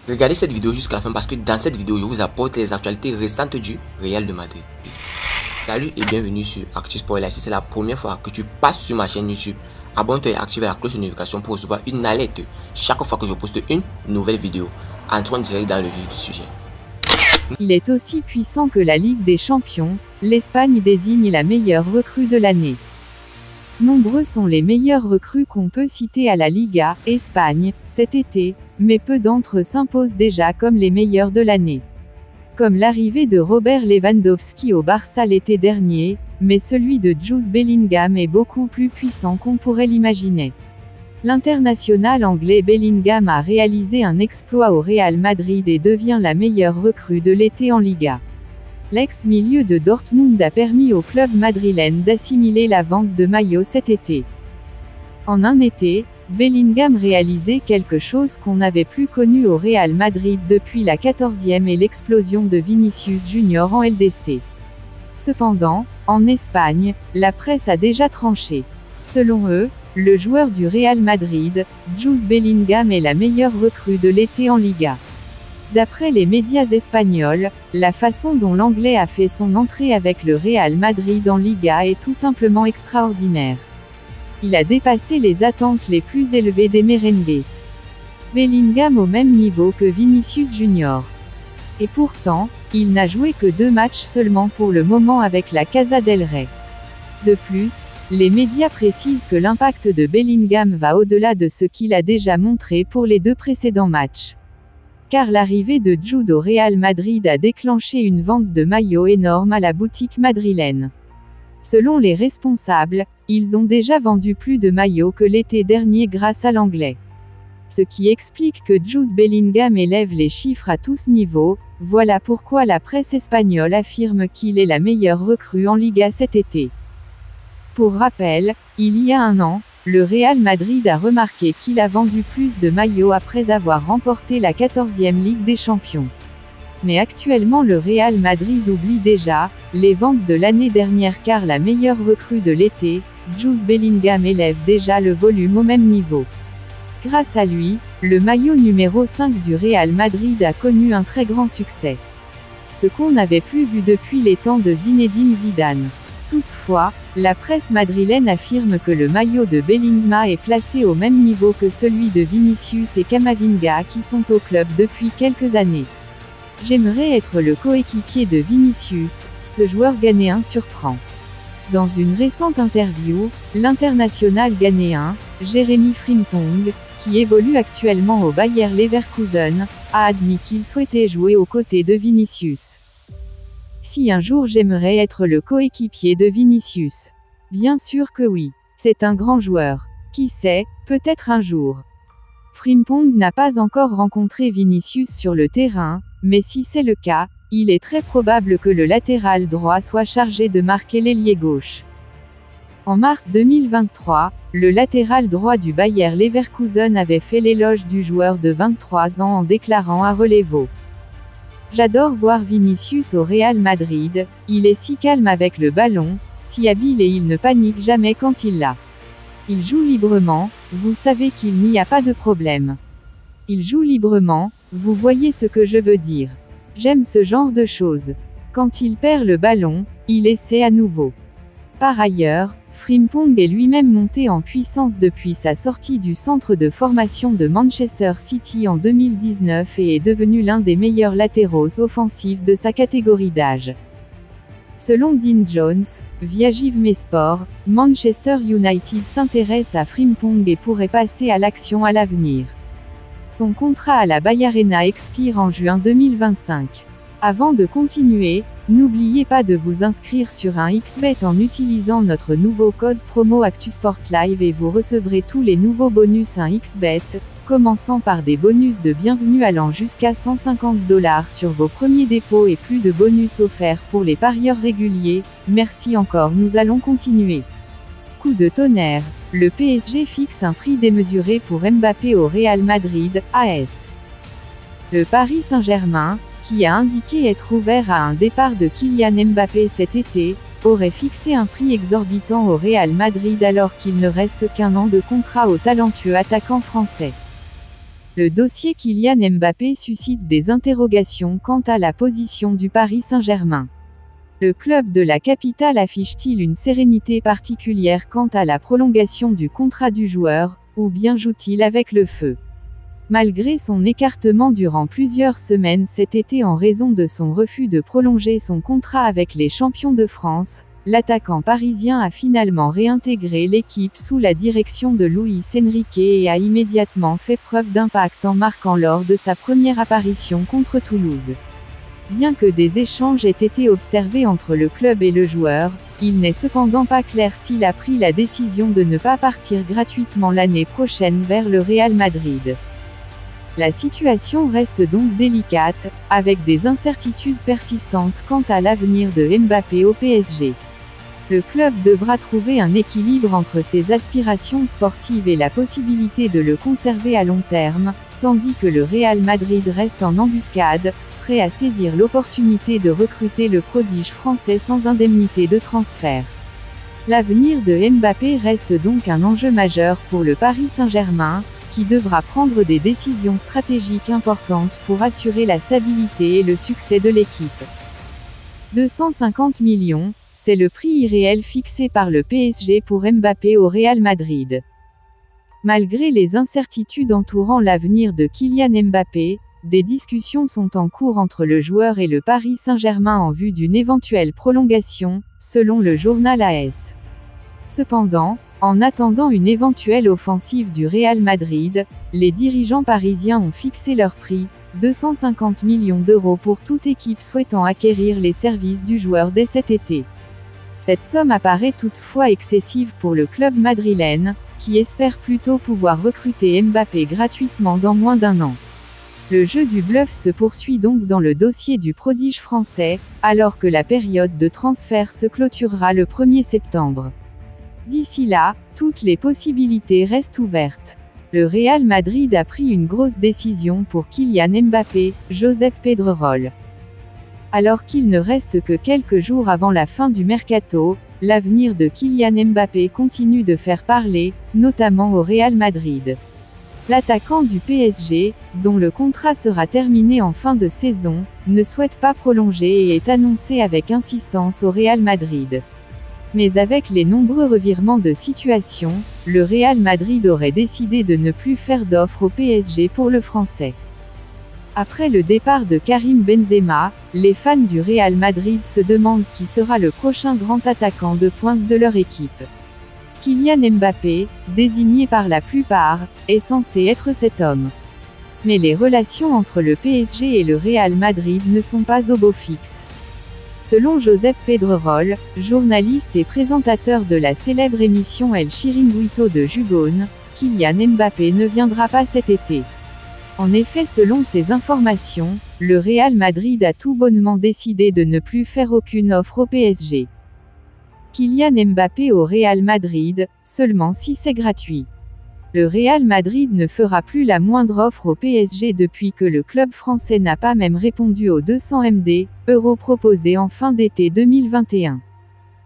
Regardez cette vidéo jusqu'à la fin parce que dans cette vidéo, je vous apporte les actualités récentes du Real de Madrid. Salut et bienvenue sur ActuSport. Si c'est la première fois que tu passes sur ma chaîne YouTube, abonne-toi et active la cloche de notification pour recevoir une alerte chaque fois que je poste une nouvelle vidéo. Entrons direct dans le vif du sujet. Il est aussi puissant que la Ligue des Champions, l'Espagne désigne la meilleure recrue de l'année. Nombreux sont les meilleures recrues qu'on peut citer à la Liga, Espagne, cet été, mais peu d'entre eux s'imposent déjà comme les meilleurs de l'année. Comme l'arrivée de Robert Lewandowski au Barça l'été dernier, mais celui de Jude Bellingham est beaucoup plus puissant qu'on pourrait l'imaginer. L'international anglais Bellingham a réalisé un exploit au Real Madrid et devient la meilleure recrue de l'été en Liga. L'ex-milieu de Dortmund a permis au club madrilène d'assimiler la vente de maillots cet été. En un été, Bellingham réalisait quelque chose qu'on n'avait plus connu au Real Madrid depuis la 14e et l'explosion de Vinicius Junior en LDC. Cependant, en Espagne, la presse a déjà tranché. Selon eux, le joueur du Real Madrid, Jude Bellingham est la meilleure recrue de l'été en Liga. D'après les médias espagnols, la façon dont l'Anglais a fait son entrée avec le Real Madrid en Liga est tout simplement extraordinaire. Il a dépassé les attentes les plus élevées des merengues. Bellingham au même niveau que Vinicius Junior. Et pourtant, il n'a joué que 2 matchs seulement pour le moment avec la Casa del Rey. De plus, les médias précisent que l'impact de Bellingham va au-delà de ce qu'il a déjà montré pour les 2 précédents matchs. Car l'arrivée de Jude au Real Madrid a déclenché une vente de maillots énorme à la boutique madrilène. Selon les responsables, ils ont déjà vendu plus de maillots que l'été dernier grâce à l'Anglais. Ce qui explique que Jude Bellingham élève les chiffres à tous niveaux, voilà pourquoi la presse espagnole affirme qu'il est la meilleure recrue en Liga cet été. Pour rappel, il y a un an, le Real Madrid a remarqué qu'il a vendu plus de maillots après avoir remporté la 14e Ligue des Champions. Mais actuellement le Real Madrid oublie déjà les ventes de l'année dernière car la meilleure recrue de l'été, Jude Bellingham élève déjà le volume au même niveau. Grâce à lui, le maillot numéro 5 du Real Madrid a connu un très grand succès. Ce qu'on n'avait plus vu depuis les temps de Zinedine Zidane. Toutefois, la presse madrilène affirme que le maillot de Bellingham est placé au même niveau que celui de Vinicius et Camavinga qui sont au club depuis quelques années. J'aimerais être le coéquipier de Vinicius, ce joueur ghanéen surprend. Dans une récente interview, l'international ghanéen, Jérémy Frimpong, qui évolue actuellement au Bayer Leverkusen, a admis qu'il souhaitait jouer aux côtés de Vinicius. Si un jour j'aimerais être le coéquipier de Vinicius. Bien sûr que oui. C'est un grand joueur. Qui sait, peut-être un jour. Frimpong n'a pas encore rencontré Vinicius sur le terrain, mais si c'est le cas, il est très probable que le latéral droit soit chargé de marquer l'ailier gauche. En mars 2023, le latéral droit du Bayer Leverkusen avait fait l'éloge du joueur de 23 ans en déclarant à Relevo. J'adore voir Vinicius au Real Madrid, il est si calme avec le ballon, si habile et il ne panique jamais quand il l'a. Il joue librement, vous savez qu'il n'y a pas de problème. Il joue librement, vous voyez ce que je veux dire. J'aime ce genre de choses. Quand il perd le ballon, il essaie à nouveau. Par ailleurs, Frimpong est lui-même monté en puissance depuis sa sortie du centre de formation de Manchester City en 2019 et est devenu l'un des meilleurs latéraux offensifs de sa catégorie d'âge. Selon Dean Jones, via Givmesport, Manchester United s'intéresse à Frimpong et pourrait passer à l'action à l'avenir. Son contrat à la Bayarena expire en juin 2025. Avant de continuer, n'oubliez pas de vous inscrire sur un XBet en utilisant notre nouveau code promo ActuSportLive et vous recevrez tous les nouveaux bonus un XBet, commençant par des bonus de bienvenue allant jusqu'à 150 $ sur vos premiers dépôts et plus de bonus offerts pour les parieurs réguliers. Merci encore, nous allons continuer. Coup de tonnerre, le PSG fixe un prix démesuré pour Mbappé au Real Madrid, AS. Le Paris Saint-Germain, qui a indiqué être ouvert à un départ de Kylian Mbappé cet été, aurait fixé un prix exorbitant au Real Madrid alors qu'il ne reste qu'un an de contrat au talentueux attaquant français. Le dossier Kylian Mbappé suscite des interrogations quant à la position du Paris Saint-Germain. Le club de la capitale affiche-t-il une sérénité particulière quant à la prolongation du contrat du joueur, ou bien joue-t-il avec le feu? Malgré son écartement durant plusieurs semaines cet été en raison de son refus de prolonger son contrat avec les champions de France, l'attaquant parisien a finalement réintégré l'équipe sous la direction de Luis Enrique et a immédiatement fait preuve d'impact en marquant lors de sa première apparition contre Toulouse. Bien que des échanges aient été observés entre le club et le joueur, il n'est cependant pas clair s'il a pris la décision de ne pas partir gratuitement l'année prochaine vers le Real Madrid. La situation reste donc délicate, avec des incertitudes persistantes quant à l'avenir de Mbappé au PSG. Le club devra trouver un équilibre entre ses aspirations sportives et la possibilité de le conserver à long terme, tandis que le Real Madrid reste en embuscade, prêt à saisir l'opportunité de recruter le prodige français sans indemnité de transfert. L'avenir de Mbappé reste donc un enjeu majeur pour le Paris Saint-Germain, qui devra prendre des décisions stratégiques importantes pour assurer la stabilité et le succès de l'équipe. 250 millions, c'est le prix irréel fixé par le PSG pour Mbappé au Real Madrid. Malgré les incertitudes entourant l'avenir de Kylian Mbappé, des discussions sont en cours entre le joueur et le Paris Saint-Germain en vue d'une éventuelle prolongation, selon le journal AS. Cependant, en attendant une éventuelle offensive du Real Madrid, les dirigeants parisiens ont fixé leur prix, 250 millions d'euros pour toute équipe souhaitant acquérir les services du joueur dès cet été. Cette somme apparaît toutefois excessive pour le club madrilène, qui espère plutôt pouvoir recruter Mbappé gratuitement dans moins d'un an. Le jeu du bluff se poursuit donc dans le dossier du prodige français, alors que la période de transfert se clôturera le 1er septembre. D'ici là, toutes les possibilités restent ouvertes. Le Real Madrid a pris une grosse décision pour Kylian Mbappé, Josep Pedrerol. Alors qu'il ne reste que quelques jours avant la fin du mercato, l'avenir de Kylian Mbappé continue de faire parler, notamment au Real Madrid. L'attaquant du PSG, dont le contrat sera terminé en fin de saison, ne souhaite pas prolonger et est annoncé avec insistance au Real Madrid. Mais avec les nombreux revirements de situation, le Real Madrid aurait décidé de ne plus faire d'offre au PSG pour le Français. Après le départ de Karim Benzema, les fans du Real Madrid se demandent qui sera le prochain grand attaquant de pointe de leur équipe. Kylian Mbappé, désigné par la plupart, est censé être cet homme. Mais les relations entre le PSG et le Real Madrid ne sont pas au beau fixe. Selon Josep Pedrerol, journaliste et présentateur de la célèbre émission El Chiringuito de Jugón, Kylian Mbappé ne viendra pas cet été. En effet, selon ces informations, le Real Madrid a tout bonnement décidé de ne plus faire aucune offre au PSG. Kylian Mbappé au Real Madrid, seulement si c'est gratuit. Le Real Madrid ne fera plus la moindre offre au PSG depuis que le club français n'a pas même répondu aux 200 millions d'euros proposés en fin d'été 2021.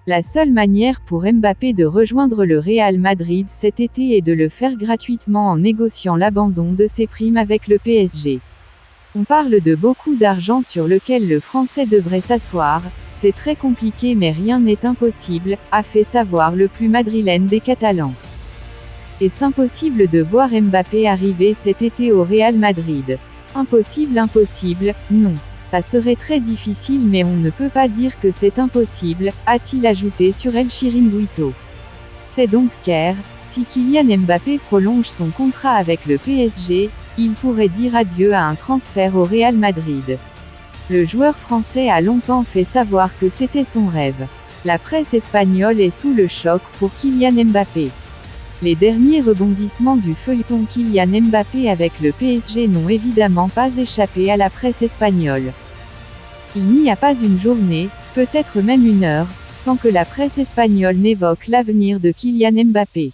La seule manière pour Mbappé de rejoindre le Real Madrid cet été est de le faire gratuitement en négociant l'abandon de ses primes avec le PSG. On parle de beaucoup d'argent sur lequel le Français devrait s'asseoir, c'est très compliqué mais rien n'est impossible, a fait savoir le plus madrilène des Catalans. Est-ce impossible de voir Mbappé arriver cet été au Real Madrid? Impossible, non. Ça serait très difficile mais on ne peut pas dire que c'est impossible, a-t-il ajouté sur El Chiringuito. C'est donc clair, si Kylian Mbappé prolonge son contrat avec le PSG, il pourrait dire adieu à un transfert au Real Madrid. Le joueur français a longtemps fait savoir que c'était son rêve. La presse espagnole est sous le choc pour Kylian Mbappé. Les derniers rebondissements du feuilleton Kylian Mbappé avec le PSG n'ont évidemment pas échappé à la presse espagnole. Il n'y a pas une journée, peut-être même une heure, sans que la presse espagnole n'évoque l'avenir de Kylian Mbappé.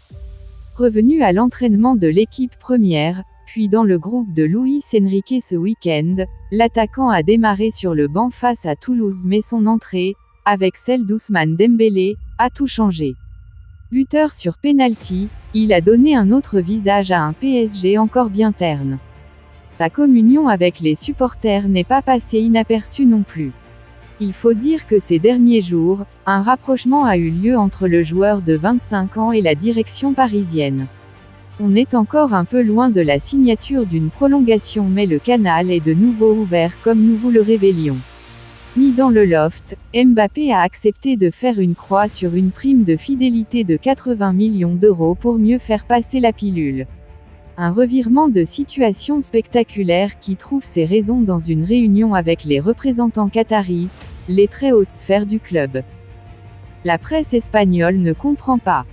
Revenu à l'entraînement de l'équipe première, puis dans le groupe de Luis Enrique ce week-end, l'attaquant a démarré sur le banc face à Toulouse mais son entrée, avec celle d'Ousmane Dembélé, a tout changé. Buteur sur penalty, il a donné un autre visage à un PSG encore bien terne. Sa communion avec les supporters n'est pas passée inaperçue non plus. Il faut dire que ces derniers jours, un rapprochement a eu lieu entre le joueur de 25 ans et la direction parisienne. On est encore un peu loin de la signature d'une prolongation, mais le canal est de nouveau ouvert comme nous vous le révélions. Mis dans le loft, Mbappé a accepté de faire une croix sur une prime de fidélité de 80 millions d'euros pour mieux faire passer la pilule. Un revirement de situation spectaculaire qui trouve ses raisons dans une réunion avec les représentants qataris, les très hautes sphères du club. La presse espagnole ne comprend pas.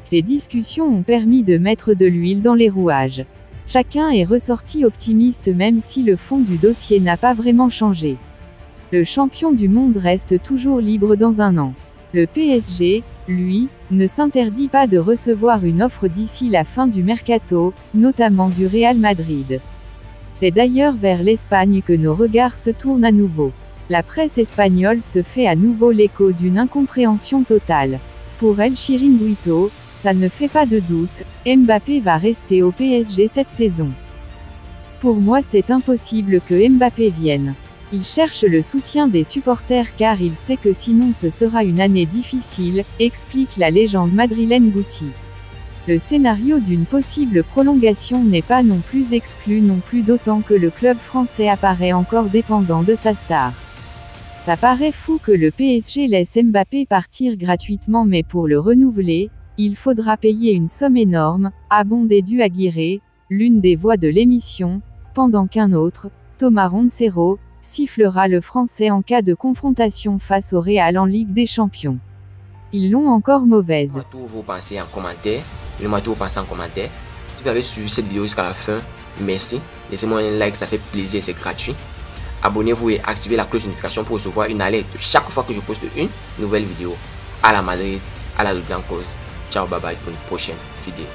Ces discussions ont permis de mettre de l'huile dans les rouages. Chacun est ressorti optimiste même si le fond du dossier n'a pas vraiment changé. Le champion du monde reste toujours libre dans un an. Le PSG, lui, ne s'interdit pas de recevoir une offre d'ici la fin du mercato, notamment du Real Madrid. C'est d'ailleurs vers l'Espagne que nos regards se tournent à nouveau. La presse espagnole se fait à nouveau l'écho d'une incompréhension totale. Pour El Chiringuito, ça ne fait pas de doute, Mbappé va rester au PSG cette saison. Pour moi c'est impossible que Mbappé vienne. Il cherche le soutien des supporters car il sait que sinon ce sera une année difficile, explique la légende madrilène Guti. Le scénario d'une possible prolongation n'est pas non plus exclu non plus, d'autant que le club français apparaît encore dépendant de sa star. Ça paraît fou que le PSG laisse Mbappé partir gratuitement, mais pour le renouveler, il faudra payer une somme énorme, a déduit Aguirre, l'une des voix de l'émission, pendant qu'un autre, Thomas Roncero, sifflera le français en cas de confrontation face au Real en Ligue des Champions. Ils l'ont encore mauvaise. Dites-moi tout vous pensez en commentaire. Dites-moi tout vous pensez en commentaire. Si vous avez suivi cette vidéo jusqu'à la fin, merci. Laissez-moi un like, ça fait plaisir, c'est gratuit. Abonnez-vous et activez la cloche de notification pour recevoir une alerte chaque fois que je poste une nouvelle vidéo. À la Madrid, à la Blancos. Ciao, bye bye pour une prochaine vidéo.